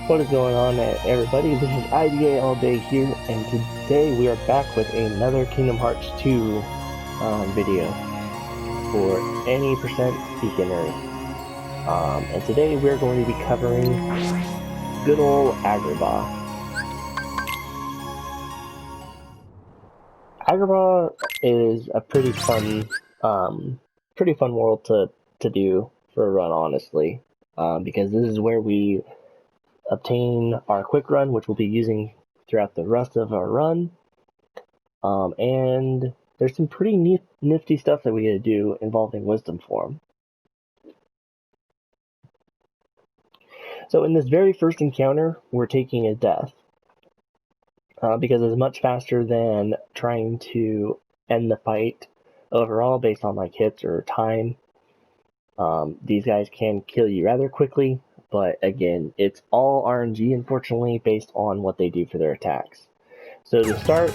What is going on, everybody? This is IDA All Day here, and today we are back with another Kingdom Hearts 2 video for any percent beginners. And today we're going to be covering good old Agrabah. Agrabah is a pretty fun world to do for a run, honestly, because this is where we obtain our quick run, which we'll be using throughout the rest of our run. And there's some pretty nifty stuff that we gotta do involving Wisdom Form. So in this very first encounter, we're taking a death. Because it's much faster than trying to end the fight overall based on like hits or time. These guys can kill you rather quickly, but again, it's all RNG, unfortunately, based on what they do for their attacks. So to start,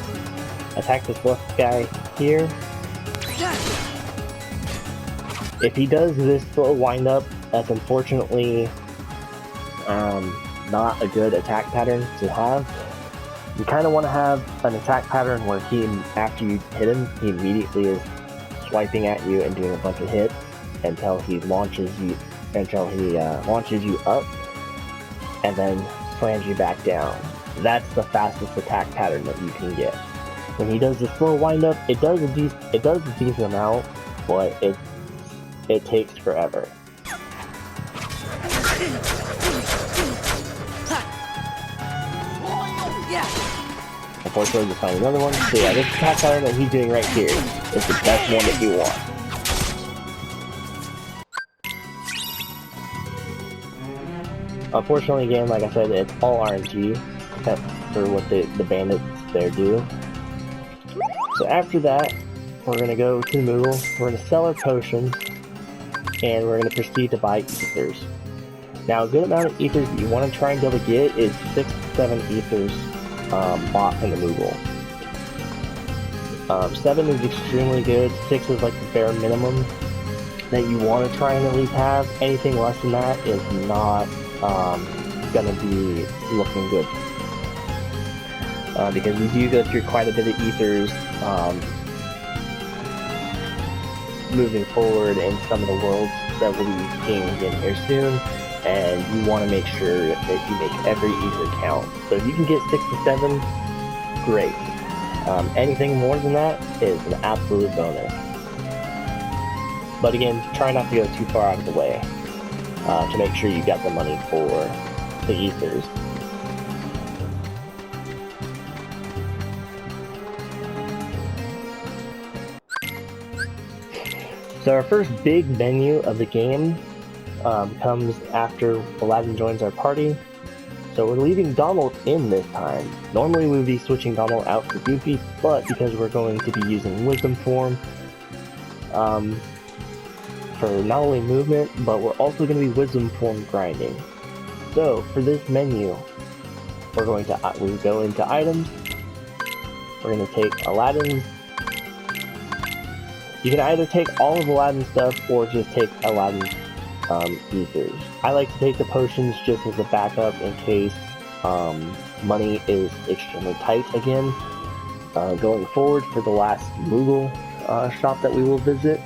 attack this left guy here. If he does this slow wind up, that's unfortunately not a good attack pattern to have. You kind of want to have an attack pattern where he, after you hit him, he immediately is swiping at you and doing a bunch of hits until he launches you up and then slams you back down. That's the fastest attack pattern that you can get. When he does the slow wind up, it does a decent amount, but it takes forever. Unfortunately, just find another one. So yeah, this attack pattern that he's doing right here is the best one that you want. Unfortunately, again, like I said, it's all RNG, except for what the bandits there do. So after that, we're going to go to the Moogle, we're going to sell our potions, and we're going to proceed to buy ethers. Now, a good amount of ethers that you want to try and be able to get is 6 to 7 ethers bought from the Moogle. 7 is extremely good, 6 is like the bare minimum that you want to try and at least have. Anything less than that is not gonna be looking good, because we do go through quite a bit of ethers moving forward in some of the worlds that we'll be seeing again here soon, and you want to make sure that you make every ether count. So if you can get 6 to 7, great. Anything more than that is an absolute bonus. But again, try not to go too far out of the way to make sure you got the money for the ethers. So our first big menu of the game comes after Aladdin joins our party. So we're leaving Donald in this time. Normally we would be switching Donald out for Goofy, but because we're going to be using Wisdom Form for not only movement, but we're also going to be Wisdom Form grinding. So for this menu, we go into items. We're going to take Aladdin. You can either take all of Aladdin's stuff or just take Aladdin's ethers. I like to take the potions just as a backup in case money is extremely tight again going forward for the last Moogle shop that we will visit.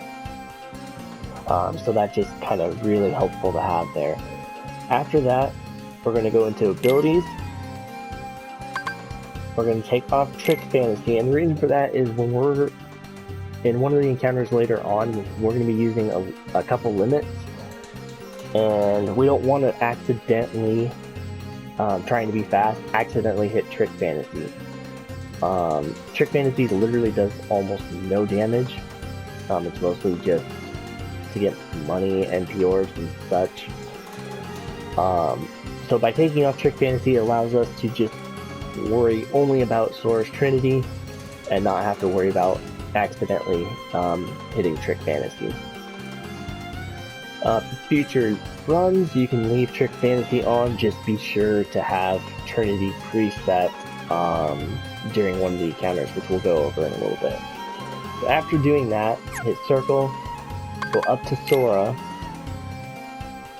So that's just kind of really helpful to have there. After that, we're going to go into abilities. We're going to take off Trick Fantasy, and the reason for that is when we're in one of the encounters later on, we're going to be using a couple limits, and we don't want to accidentally, trying to be fast, accidentally hit Trick Fantasy. Trick Fantasy literally does almost no damage. It's mostly just to get money and orbs and such. So by taking off Trick Fantasy, it allows us to just worry only about Sora's Trinity and not have to worry about accidentally hitting Trick Fantasy. Future runs, you can leave Trick Fantasy on, just be sure to have Trinity preset during one of the encounters, which we'll go over in a little bit. So after doing that, hit circle, go up to Sora,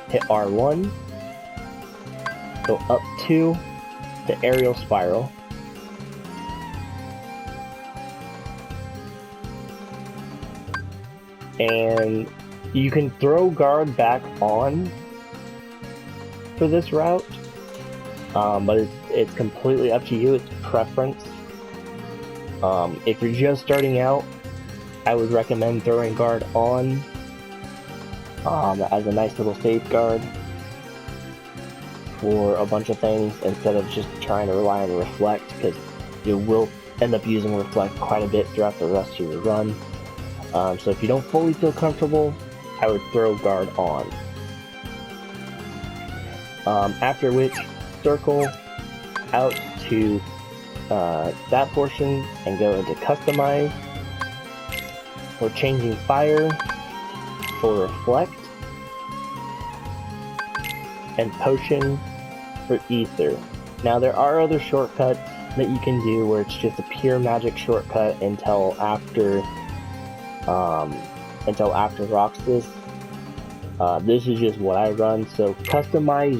hit R1, go up 2 to aerial spiral. And you can throw guard back on for this route, but it's completely up to you. It's preference. If you're just starting out, I would recommend throwing guard on as a nice little safeguard for a bunch of things instead of just trying to rely on reflect, because you will end up using reflect quite a bit throughout the rest of your run. So if you don't fully feel comfortable, I would throw guard on. After which, circle out to that portion and go into customize. We're changing fire for reflect and potion for ether. Now there are other shortcuts that you can do where it's just a pure magic shortcut until after Roxas. This is just what I run, so customize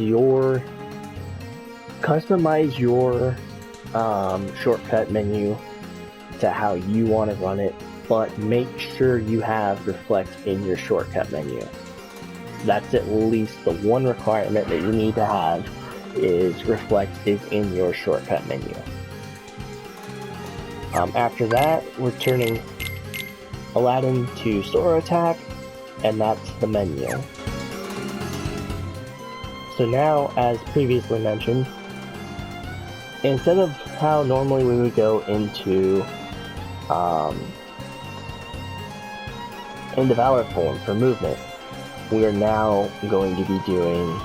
your shortcut menu to how you want to run it, but make sure you have reflect in your shortcut menu. That's at least the one requirement that you need to have, is reflect is in your shortcut menu. After that, we're turning Aladdin to Sora attack, and that's the menu. So now, as previously mentioned, instead of how normally we would go into Valor form for movement, we are now going to be doing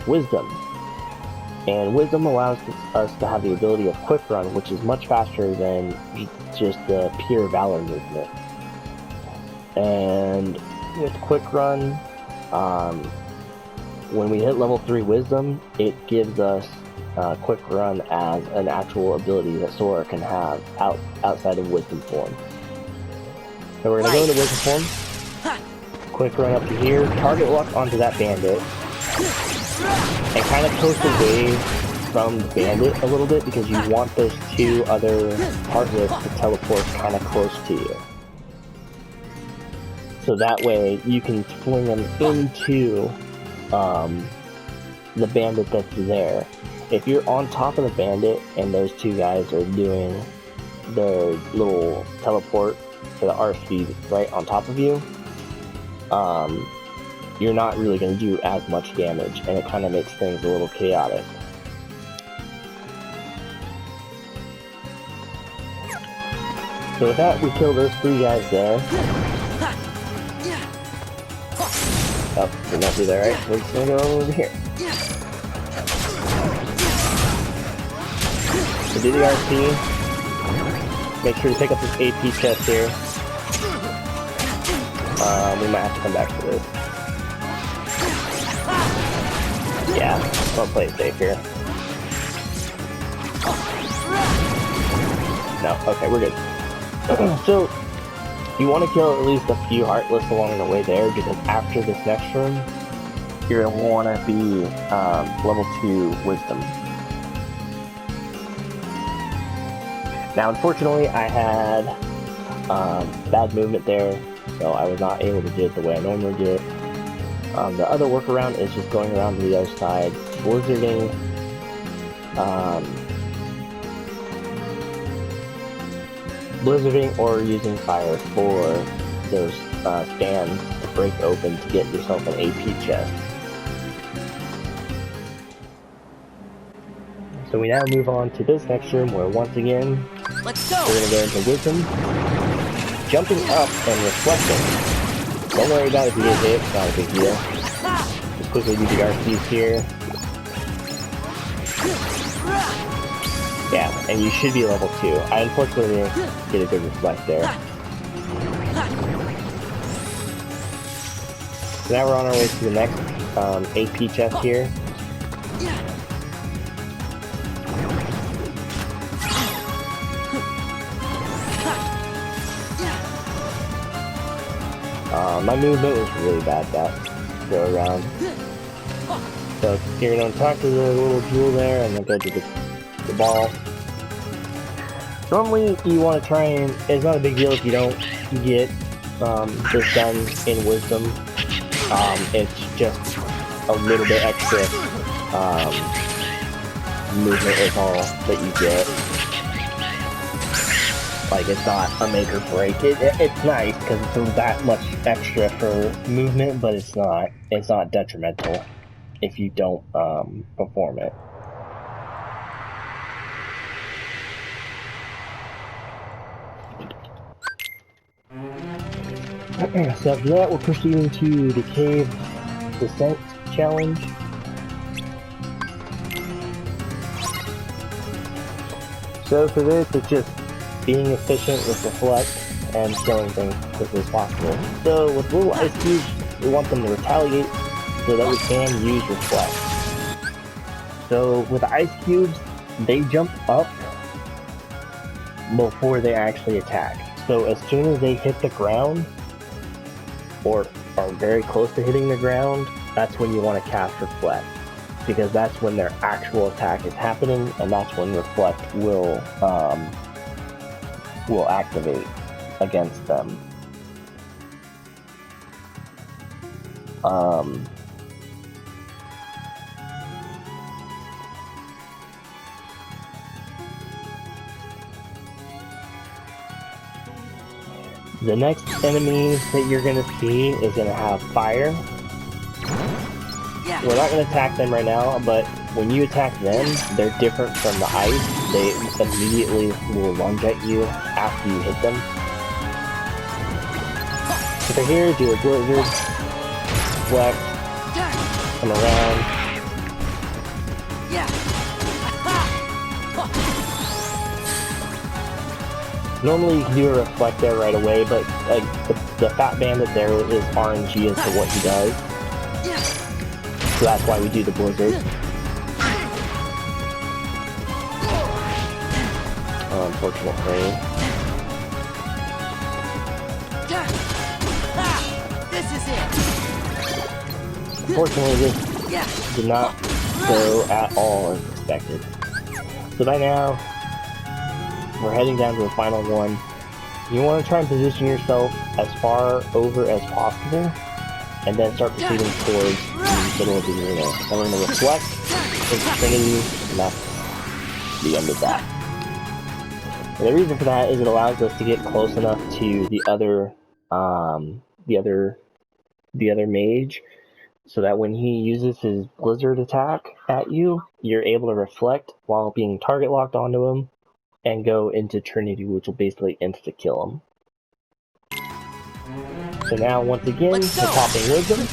Wisdom. And Wisdom allows us to have the ability of Quick Run, which is much faster than just the pure Valor movement. And with Quick Run, when we hit level 3 Wisdom, it gives us Quick Run as an actual ability that Sora can have outside of Wisdom form. So we're going to go into Wisdom form, Quick Run up to here, target lock onto that bandit, and kind of coast away from the bandit a little bit, because you want those 2 other targets to teleport kind of close to you. So that way you can fling them into the bandit that's there. If you're on top of the bandit and those 2 guys are doing their little teleport for the R speed right on top of you, you're not really going to do as much damage, and it kind of makes things a little chaotic. So with that, we kill those 3 guys there. Oh, we're not do that, right? We're just gonna go over here. So do the RC. Make sure to pick up this AP chest here. We might have to come back to this. Yeah, I'll play it safe here. No, okay, we're good. So, you want to kill at least a few Heartless along the way there, because after this next room, you're going to want to be level 2 Wisdom. Now, unfortunately, I had bad movement there, so I was not able to do it the way I normally do it. The other workaround is just going around to the other side, blizzarding, or using fire for those stands to break open to get yourself an AP chest. So we now move on to this next room, where once again, let's go. We're going to go into Wisdom, jumping up and reflecting. Don't worry about it if you get hit, it's not a big deal. Just quickly do the RCs here. Yeah, and you should be level 2. I unfortunately didn't get a good reflect there. So now we're on our way to the next AP chest here. My movement was really bad that go around. So you're going to talk to the little jewel there and then go to the ball. Normally you want to try and, it's not a big deal if you don't get this done in Wisdom. It's just a little bit extra movement is all that you get. Like, it's not a make or break. It's nice because it's that much extra for movement, but it's not detrimental if you don't perform it. So after that, we're proceeding to the Cave Descent Challenge. So for this, it's just being efficient with Reflect and killing things as quickly as possible. So with little ice cubes, we want them to retaliate so that we can use Reflect. So with the ice cubes, they jump up before they actually attack. So as soon as they hit the ground, or are very close to hitting the ground, that's when you want to cast Reflect. Because that's when their actual attack is happening, and that's when Reflect will activate against them. The next enemy that you're going to see is going to have fire. Yeah. We're not going to attack them right now, but when you attack them, they're different from the ice. They immediately will lunge at you after you hit them. So they're here, do a blizzard, flex, come around. Yeah. Normally you can do a reflect there right away, but the Fat Bandit there is RNG as to what he does. So that's why we do the blizzard. Unfortunately. This is it. Unfortunately, this did not go at all as expected. So by now, we're heading down to the final one. You want to try and position yourself as far over as possible, and then start proceeding towards the middle of the arena. And we're going to reflect into Trinity, and that's the end of that. And the reason for that is it allows us to get close enough to the other mage, so that when he uses his blizzard attack at you, you're able to reflect while being target locked onto him, and go into Trinity, which will basically insta-kill him. So now, once again, we're popping Wisdom.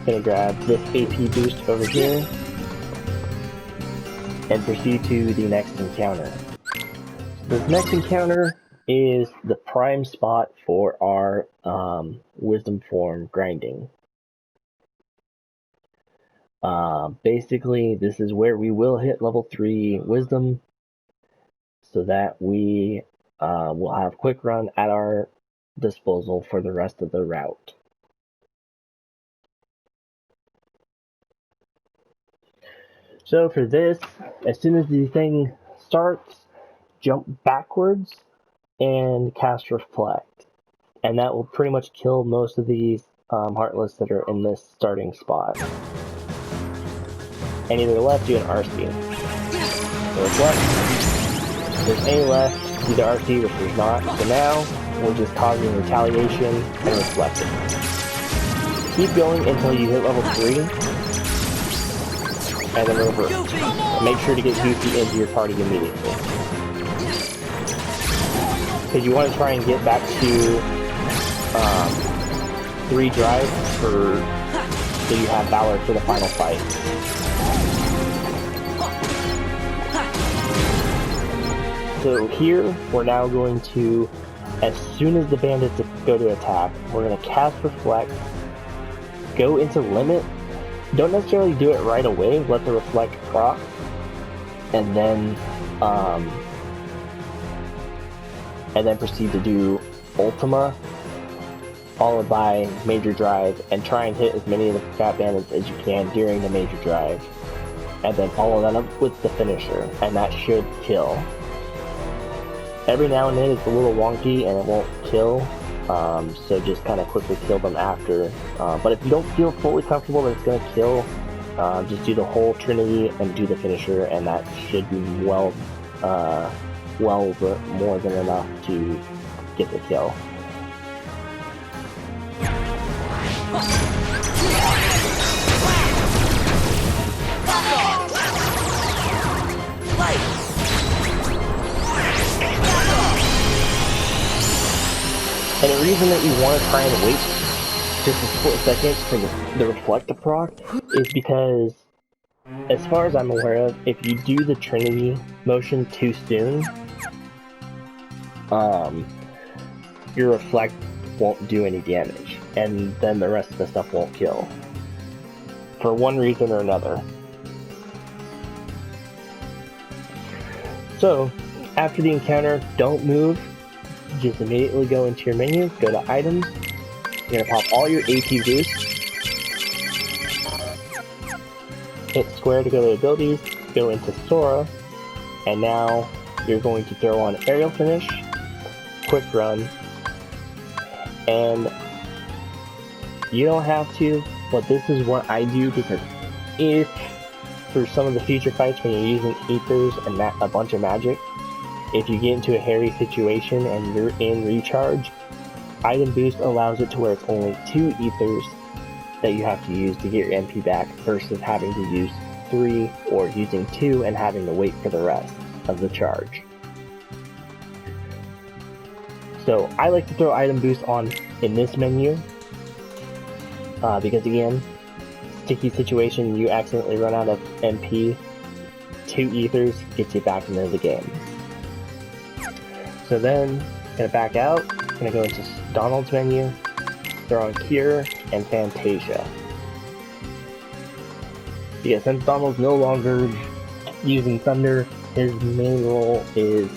Gonna grab this AP boost over here, and proceed to the next encounter. This next encounter is the prime spot for our Wisdom form grinding. Basically, this is where we will hit level 3 Wisdom, so that we will have Quick Run at our disposal for the rest of the route. So for this, as soon as the thing starts, jump backwards and cast Reflect. And that will pretty much kill most of these Heartless that are in this starting spot. And either left, do an RC. So Reflect. If there's any left, do the RC, which there's not. So now, we're just causing retaliation and reflecting. Keep going until you hit level 3. And then reverse. And make sure to get Goofy into your party immediately. Because you want to try and get back to 3 drives so you have Valor for the final fight. So here, we're now going to, as soon as the bandits go to attack, we're going to cast Reflect, go into Limit. Don't necessarily do it right away, let the Reflect proc, and then proceed to do Ultima, followed by major drive, and try and hit as many of the fat bandits as you can during the major drive. And then follow that up with the finisher, and that should kill. Every now and then it's a little wonky and it won't kill, so just kind of quickly kill them after. But if you don't feel fully comfortable that it's going to kill, just do the whole Trinity and do the finisher, and that should be well more than enough to get the kill. And the reason that you want to try and wait just a split second for the reflect to proc is because, as far as I'm aware of, if you do the Trinity motion too soon, your reflect won't do any damage, and then the rest of the stuff won't kill. For one reason or another. So, after the encounter, don't move. Just immediately go into your menu, go to items, you're going to pop all your AP boosts, hit square to go to abilities, go into Sora, and now you're going to throw on aerial finish, quick run, and you don't have to, but this is what I do because if for some of the future fights when you're using ethers and a bunch of magic, if you get into a hairy situation and you're in recharge, item boost allows it to where it's only 2 ethers that you have to use to get your MP back versus having to use 3 or using 2 and having to wait for the rest of the charge. So I like to throw item boost on in this menu because again, sticky situation, you accidentally run out of MP, 2 ethers gets you back into the game. So then, gonna back out, gonna go into Donald's menu, throw on Cure and Fantasia. Because since Donald's no longer using Thunder, his main role is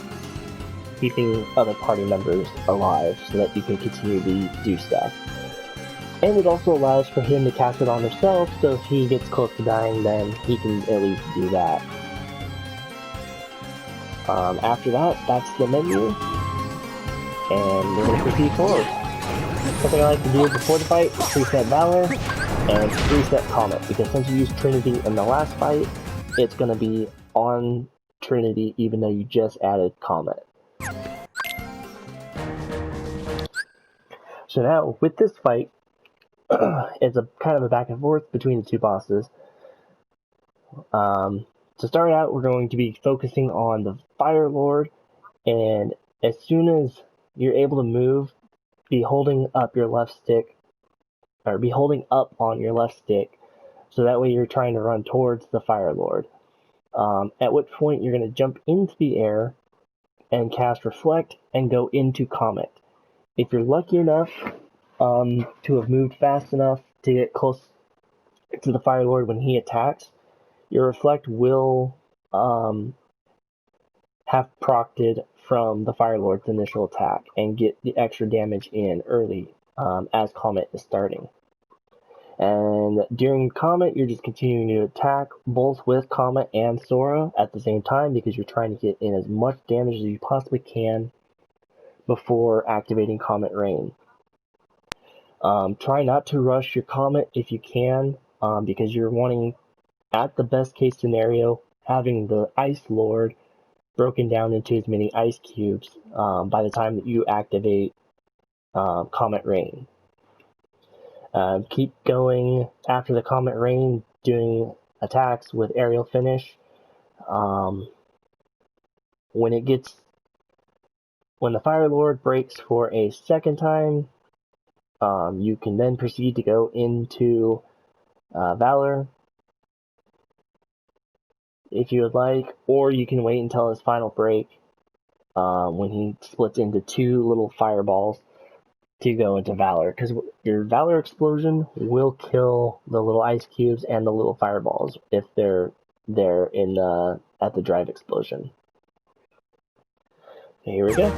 keeping other party members alive so that you can continue to do stuff. And it also allows for him to cast it on himself, so if he gets close to dying, then he can at least do that. After that, that's the menu, and we're going to proceed forward. Something I like to do before the fight is preset Valor and preset Comet, because since you used Trinity in the last fight, it's going to be on Trinity even though you just added Comet. So now, with this fight, it's a kind of a back and forth between the two bosses. To start out, we're going to be focusing on the Fire Lord, and as soon as you're able to move, be holding up your left stick, or be holding up on your left stick, so that way you're trying to run towards the Fire Lord. At which point you're going to jump into the air and cast Reflect and go into Comet. If you're lucky enough to have moved fast enough to get close to the Fire Lord when he attacks, your Reflect will have procted from the Fire Lord's initial attack and get the extra damage in early as Comet is starting. And during Comet, you're just continuing to attack both with Comet and Sora at the same time because you're trying to get in as much damage as you possibly can before activating Comet Rain. Try not to rush your Comet if you can because you're wanting, at the best case scenario, having the Ice Lord broken down into as many ice cubes by the time that you activate Comet Rain. Keep going after the Comet Rain, doing attacks with Aerial Finish. When the Fire Lord breaks for a second time, you can then proceed to go into Valor, if you would like, or you can wait until his final break when he splits into 2 little fireballs to go into Valor, because your Valor explosion will kill the little ice cubes and the little fireballs if they're there at the drive explosion. So here we go.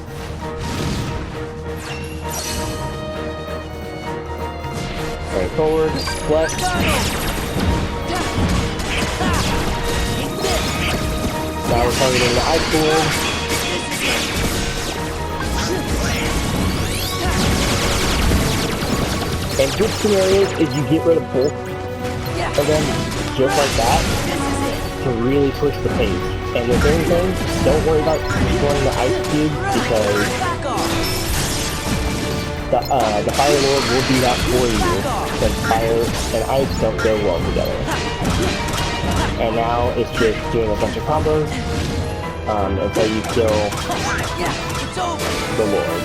forward, flex. Now we're targeting the ice sword. And good scenarios is you get rid of both of them just like that to really push the pace. And with anything, don't worry about destroying the ice cube because the Fire Lord will do that for you because fire and ice don't go well together. And now it's just doing a bunch of combos until you kill the Lord.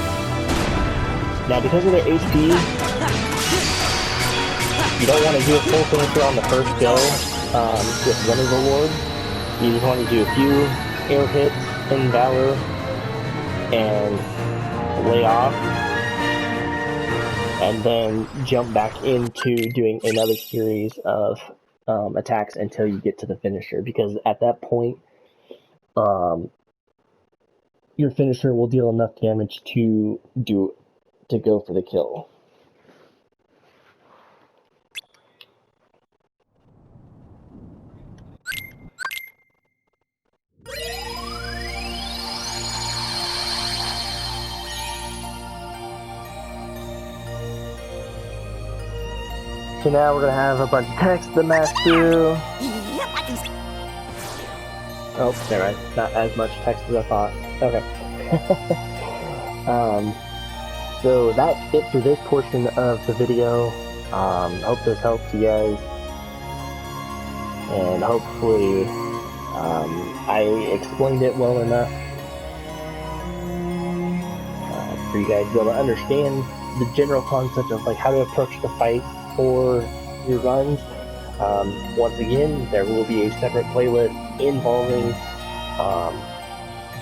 Now because of their HP, you don't want to do a full finisher on the first go with one of the Lord. You just want to do a few air hits in Valor and lay off. And then jump back into doing another series of attacks until you get to the finisher, because at that point your finisher will deal enough damage to go for the kill. So now we're gonna have a bunch of text to mash through. Oh, never mind. Not as much text as I thought. Okay. So that's it for this portion of the video. Hope this helped you guys. And hopefully I explained it well enough for you guys to be able to understand the general concept of like how to approach the fight for your runs. Once again, there will be a separate playlist involving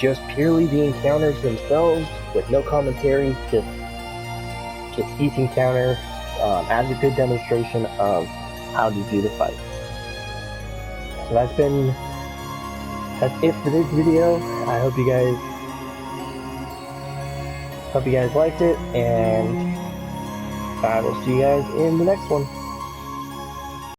just purely the encounters themselves with no commentary, just each encounter as a good demonstration of how to do the fight. So that's it for this video. I hope you guys liked it, and I will see you guys in the next one.